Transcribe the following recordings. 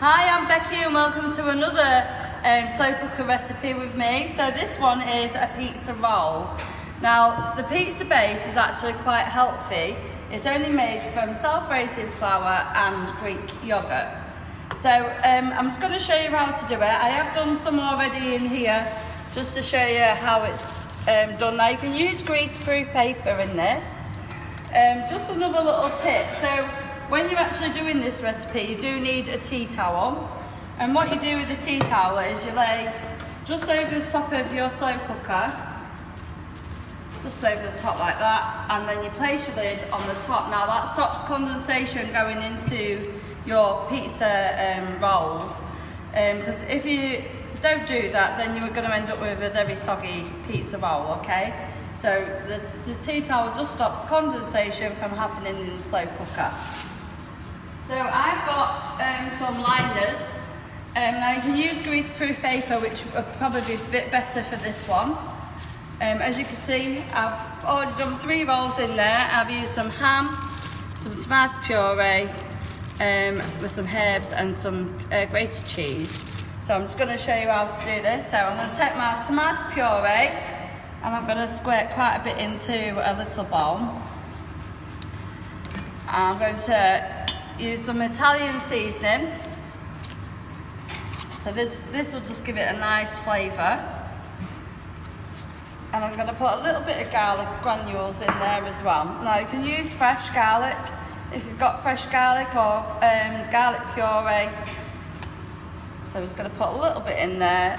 Hi, I'm Becky and welcome to another slow cooker recipe with me. So this one is a pizza roll. Now the pizza base is actually quite healthy. It's only made from self-raising flour and Greek yogurt. So I'm just going to show you how to do it. I have done some already in here just to show you how it's done. Now you can use grease-proof paper in this. Just another little tip. So when you're actually doing this recipe, you do need a tea towel. And what you do with the tea towel is you lay just over the top of your slow cooker, just over the top like that, and then you place your lid on the top. Now that stops condensation going into your pizza rolls, because if you don't do that, then you're going to end up with a very soggy pizza roll, okay? So the tea towel just stops condensation from happening in the slow cooker. So I've got some liners. Now you can use grease-proof paper, which would probably be a bit better for this one. As you can see, I've already done 3 rolls in there. I've used some ham, some tomato puree, with some herbs and some grated cheese. So I'm just going to show you how to do this. So I'm going to take my tomato puree and I'm going to squirt quite a bit into a little bowl. I'm going to use some Italian seasoning. So this will just give it a nice flavour. And I'm going to put a little bit of garlic granules in there as well. Now you can use fresh garlic if you've got fresh garlic, or garlic puree. So I'm just going to put a little bit in there.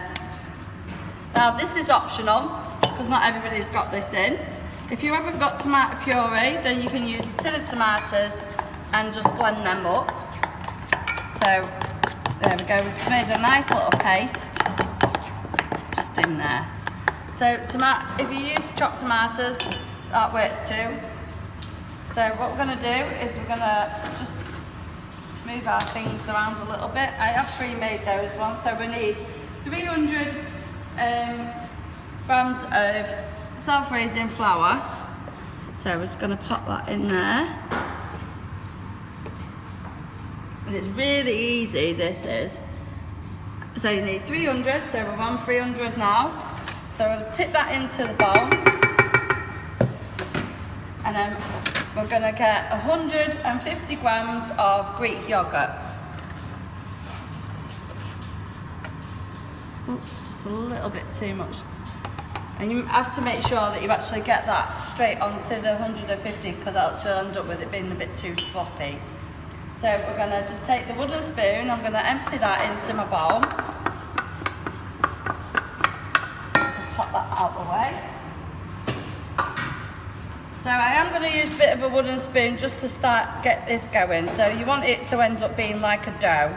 Now this is optional because not everybody's got this in. If you haven't got tomato puree, then you can use a tin of tomatoes and just blend them up. So there we go, we've just made a nice little paste just in there. So if you use chopped tomatoes, that works too. So what we're going to do is we're going to just move our things around a little bit. I have pre-made those ones, so we need 300 grams of self-raising flour. So we're just going to pop that in there. And it's really easy, this is. So you need 300, so we're on 300 now. So we'll tip that into the bowl. And then we're going to get 150 grams of Greek yogurt. Oops, just a little bit too much. And you have to make sure that you actually get that straight onto the 150, because else you'll end up with it being a bit too sloppy. So we're going to just take the wooden spoon, I'm going to empty that into my bowl. Just pop that out the way. So I am going to use a bit of a wooden spoon just to get this going. So you want it to end up being like a dough.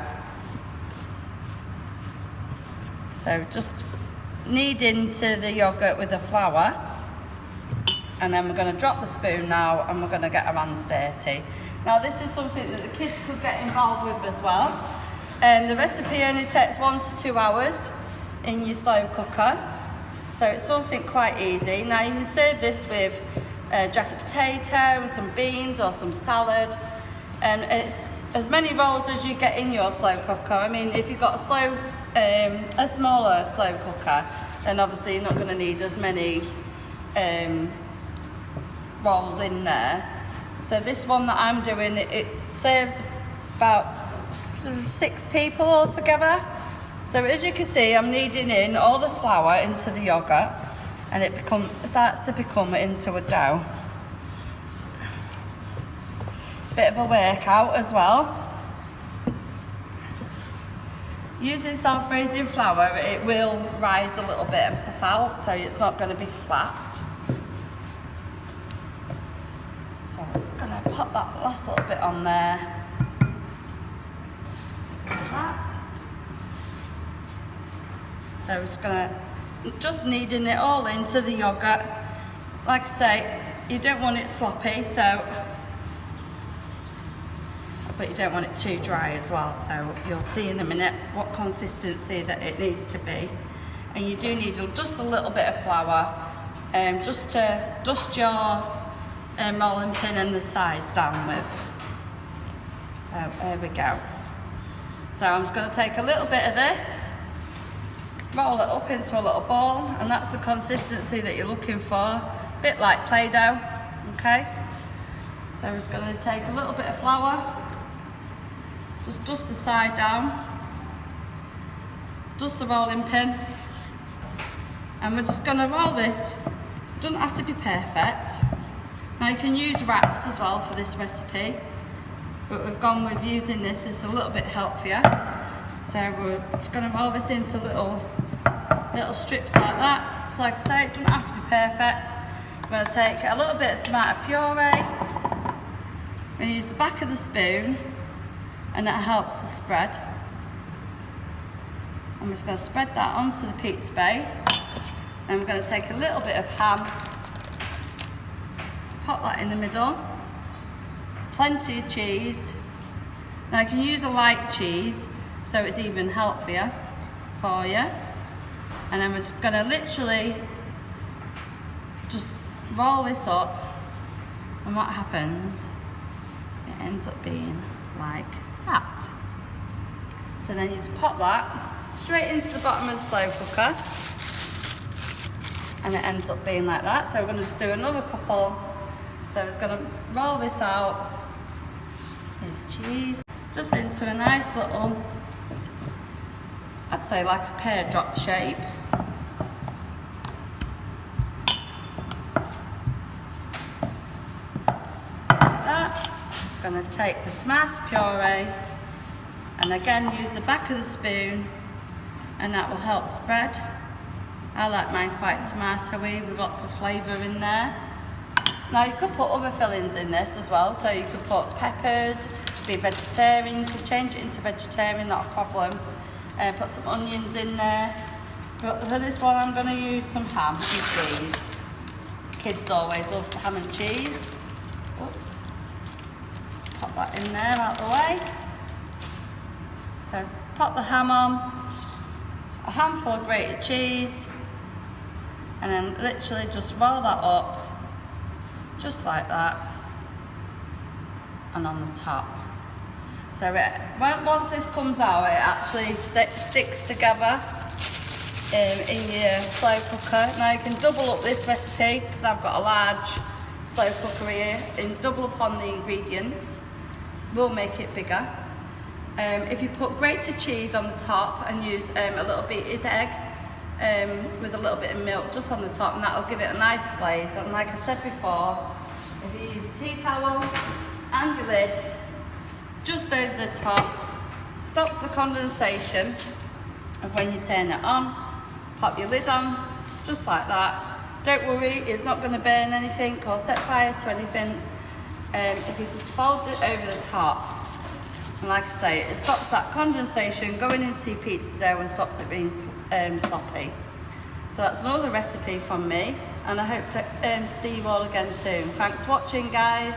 So just knead into the yogurt with the flour. And then we're going to drop the spoon now and we're going to get our hands dirty. Now this is something that the kids could get involved with as well. The recipe only takes 1 to 2 hours in your slow cooker. So it's something quite easy. Now you can serve this with jacket potato, some beans or some salad. And it's as many rolls as you get in your slow cooker. I mean, if you've got a smaller slow cooker, then obviously you're not going to need as many rolls in there. So this one that I'm doing, it serves about 6 people altogether. So as you can see, I'm kneading in all the flour into the yogurt, and it starts to become into a dough. Bit of a workout as well. Using self-raising flour, it will rise a little bit and puff out, so it's not going to be flat. So I'm just going to pop that last little bit on there. Like that. So I'm just kneading it all into the yogurt. Like I say, you don't want it sloppy, but you don't want it too dry as well. So you'll see in a minute what consistency that it needs to be. And you do need just a little bit of flour, just to dust your rolling pin and the sides down with. So there we go. So I'm just going to take a little bit of this, roll it up into a little ball, and that's the consistency that you're looking for, a bit like Play-Doh, okay? So I'm just going to take a little bit of flour, just dust the side down, dust the rolling pin, and we're just going to roll this. It doesn't have to be perfect. Now you can use wraps as well for this recipe, but we've gone with using this, it's a little bit healthier. So we're just going to roll this into little strips like that. So like I say, it doesn't have to be perfect. We're going to take a little bit of tomato puree. We're going to use the back of the spoon, and that helps the spread. I'm just going to spread that onto the pizza base. And we're going to take a little bit of ham, pop that in the middle. Plenty of cheese. Now you can use a light cheese, so it's even healthier for you. And then we're just going to literally just roll this up, and what happens, it ends up being like that. So then you just pop that straight into the bottom of the slow cooker, and it ends up being like that. So we're going to just do another couple. So I'm just going to roll this out with cheese, just into a nice little, I'd say like a pear drop shape. Like that. I'm going to take the tomato puree, and again use the back of the spoon, and that will help spread. I like mine quite tomatoey with lots of flavour in there. Now you could put other fillings in this as well, so you could put peppers, be vegetarian, you could change it into vegetarian, not a problem. Put some onions in there. But for this one I'm going to use some ham and cheese. Kids always love ham and cheese. Oops. Just pop that in there out the way. So pop the ham on, a handful of grated cheese, and then literally just roll that up, just like that, and on the top. So once this comes out, it actually sticks together in your slow cooker. Now you can double up this recipe, because I've got a large slow cooker here, and double up on the ingredients will make it bigger. If you put grated cheese on the top and use a little beaten egg with a little bit of milk just on the top, and that'll give it a nice glaze. And like I said before, if you use a tea towel and your lid just over the top, stops the condensation of when you turn it on. Pop your lid on, just like that. Don't worry, it's not going to burn anything or set fire to anything. If you just fold it over the top, and like I say, it stops that condensation going into your pizza dough and stops it being sloppy. So that's another recipe from me, and I hope to see you all again soon. Thanks for watching, guys.